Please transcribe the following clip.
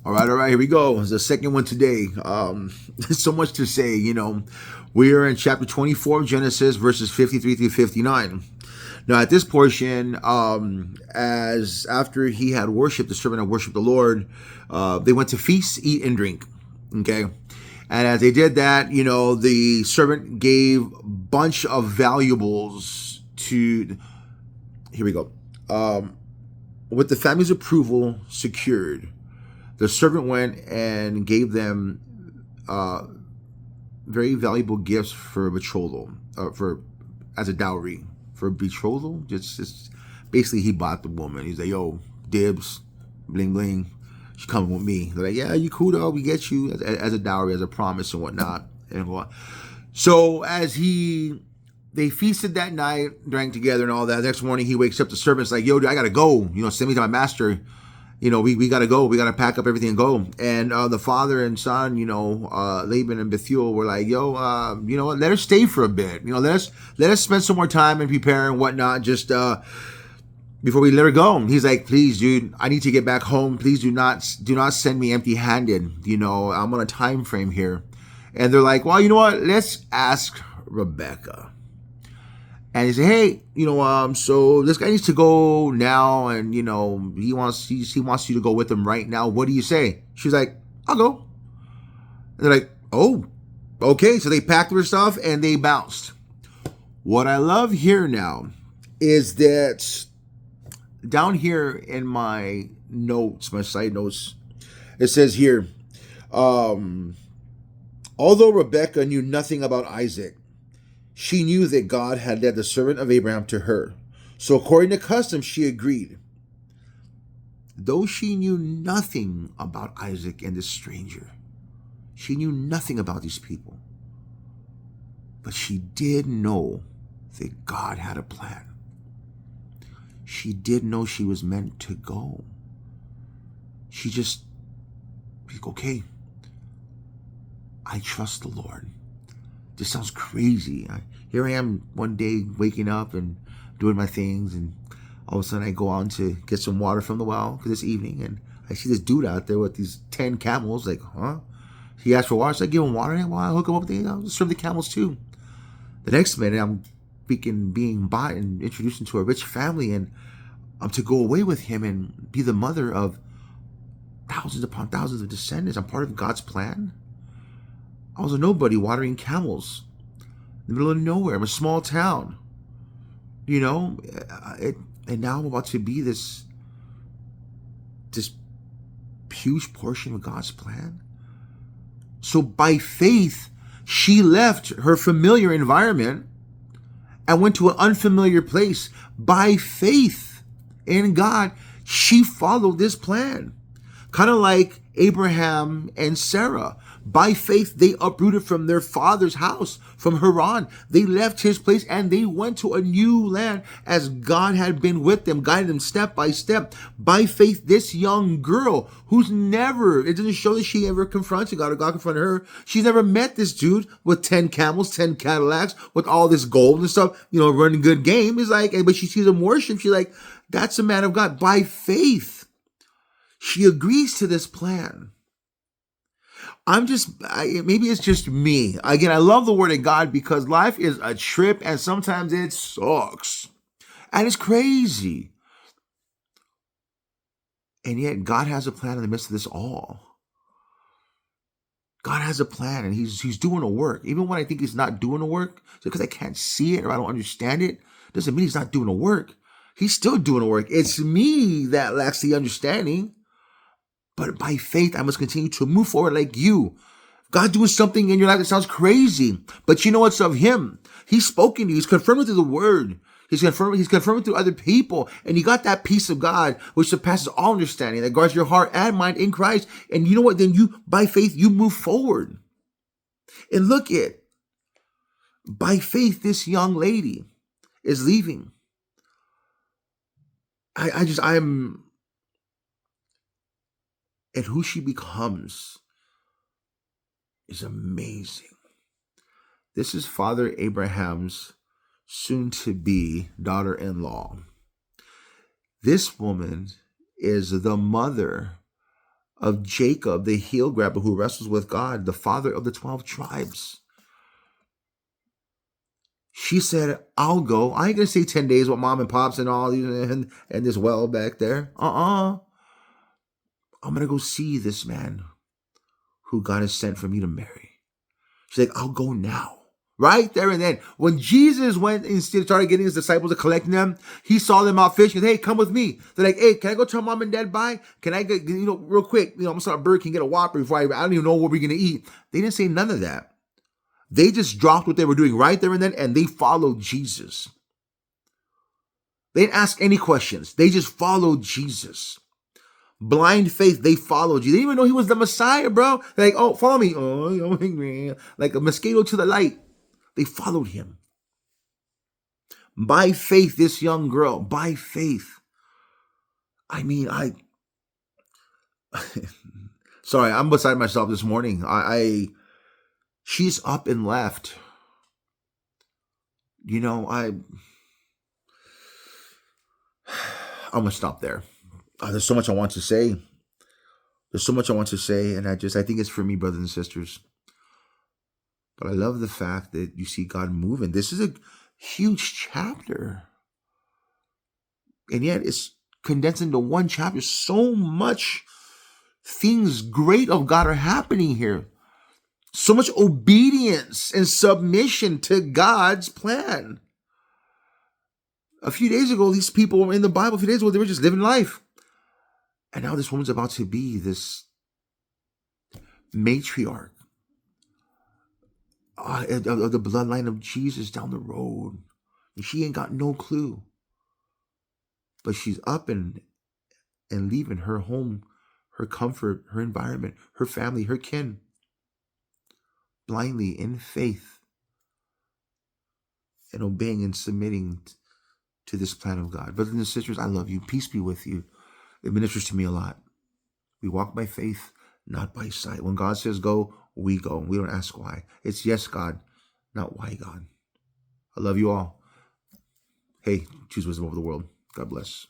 All right, here we go. It's the second one today. There's so much to say, We are in chapter 24 of Genesis, verses 53 through 59. Now, at this portion, as after he had worshipped, the servant had worshipped the Lord, they went to feast, eat, and drink. Okay. And as they did that, the servant gave a bunch of valuables to, here we go. With the family's approval secured, the servant went and gave them very valuable gifts for betrothal, as a dowry for betrothal. Just basically, he bought the woman. He's like, "Yo, dibs, bling bling, she's coming with me." They're like, "Yeah, you cool though. We get you as a dowry, as a promise and whatnot." And what? So they feasted that night, drank together and all that. Next morning, he wakes up. The servant's like, "Yo, dude, I gotta go. Send me to my master. We got to go. We got to pack up everything and go." And the father and son, Laban and Bethuel were like, "Yo, what? Let us stay for a bit. Let us spend some more time and prepare and whatnot. Just before we let her go." And he's like, "Please, dude, I need to get back home. Please do not send me empty-handed. I'm on a time frame here." And they're like, "Well, you know what? Let's ask Rebecca." And he said, "Hey, so this guy needs to go now, and he wants you to go with him right now. What do you say?" She's like, "I'll go." And they're like, "Oh, okay." So they packed their stuff and they bounced. What I love here now is that down here in my notes, my side notes, it says here, although Rebecca knew nothing about Isaac, she knew that God had led the servant of Abraham to her. So according to custom, she agreed. Though she knew nothing about Isaac and this stranger, she knew nothing about these people, but she did know that God had a plan. She did know she was meant to go. She's okay, I trust the Lord. This sounds crazy. Here I am one day waking up and doing my things, and all of a sudden I go out to get some water from the well for this evening, and I see this dude out there with these 10 camels. Like, huh? He asked for water, so I give him water, and I hook him up with I'll serve the camels too. The next minute, I'm being bought and introduced into a rich family, and I'm to go away with him and be the mother of thousands upon thousands of descendants. I'm part of God's plan. I was a nobody watering camels in the middle of nowhere. I'm a small town, and now I'm about to be this huge portion of God's plan. So by faith, she left her familiar environment and went to an unfamiliar place. By faith in God, she followed this plan. Kind of like Abraham and Sarah. By faith, they uprooted from their father's house, from Haran. They left his place and they went to a new land as God had been with them, guided them step by step. By faith, this young girl it doesn't show that she ever confronted God or God confronted her. She's never met this dude with 10 camels, 10 Cadillacs, with all this gold and stuff, running good game. It's like, but she sees him worship. She's like, that's a man of God. By faith, she agrees to this plan. Maybe it's just me. Again, I love the word of God because life is a trip and sometimes it sucks. And it's crazy. And yet God has a plan in the midst of this all. God has a plan and he's doing a work. Even when I think he's not doing a work, because I can't see it or I don't understand it, doesn't mean he's not doing a work. He's still doing a work. It's me that lacks the understanding. But by faith, I must continue to move forward like you. God doing something in your life that sounds crazy, but you know it's of him. He's spoken to you. He's confirmed it through the word. He's confirmed it through other people. And you got that peace of God, which surpasses all understanding, that guards your heart and mind in Christ. And you know what? Then by faith, you move forward. And look by faith, this young lady is leaving. And who she becomes is amazing. This is Father Abraham's soon-to-be daughter-in-law. This woman is the mother of Jacob, the heel grabber who wrestles with God, the father of the 12 tribes. She said, I'll go. I ain't going to stay 10 days with mom and pops and all these and this well back there. I'm going to go see this man who God has sent for me to marry. She's like, I'll go now. Right there and then. When Jesus went and started getting his disciples to collect them, he saw them out fishing. Hey, come with me. They're like, hey, can I go tell mom and dad bye? Can I get, real quick, I'm going to start Burger King, get a Whopper before I don't even know what we're going to eat. They didn't say none of that. They just dropped what they were doing right there and then, and they followed Jesus. They didn't ask any questions. They just followed Jesus. Blind faith, they followed you. They didn't even know he was the Messiah, bro. They're like, oh, follow me. Oh, I'm hungry. Like a mosquito to the light. They followed him. By faith, this young girl, by faith. I mean, sorry, I'm beside myself this morning. She's up and left. I'm going to stop there. There's so much I want to say. And I think it's for me, brothers and sisters. But I love the fact that you see God moving. This is a huge chapter. And yet it's condensed into one chapter. So much things great of God are happening here. So much obedience and submission to God's plan. A few days ago, these people were in the Bible. A few days ago, they were just living life. And now this woman's about to be this matriarch of the bloodline of Jesus down the road. And she ain't got no clue. But she's up and leaving her home, her comfort, her environment, her family, her kin. Blindly in faith. And obeying and submitting to this plan of God. Brothers and sisters, I love you. Peace be with you. It ministers to me a lot. We walk by faith, not by sight. When God says go, we go. We don't ask why. It's yes, God, not why, God. I love you all. Hey, choose wisdom over the world. God bless.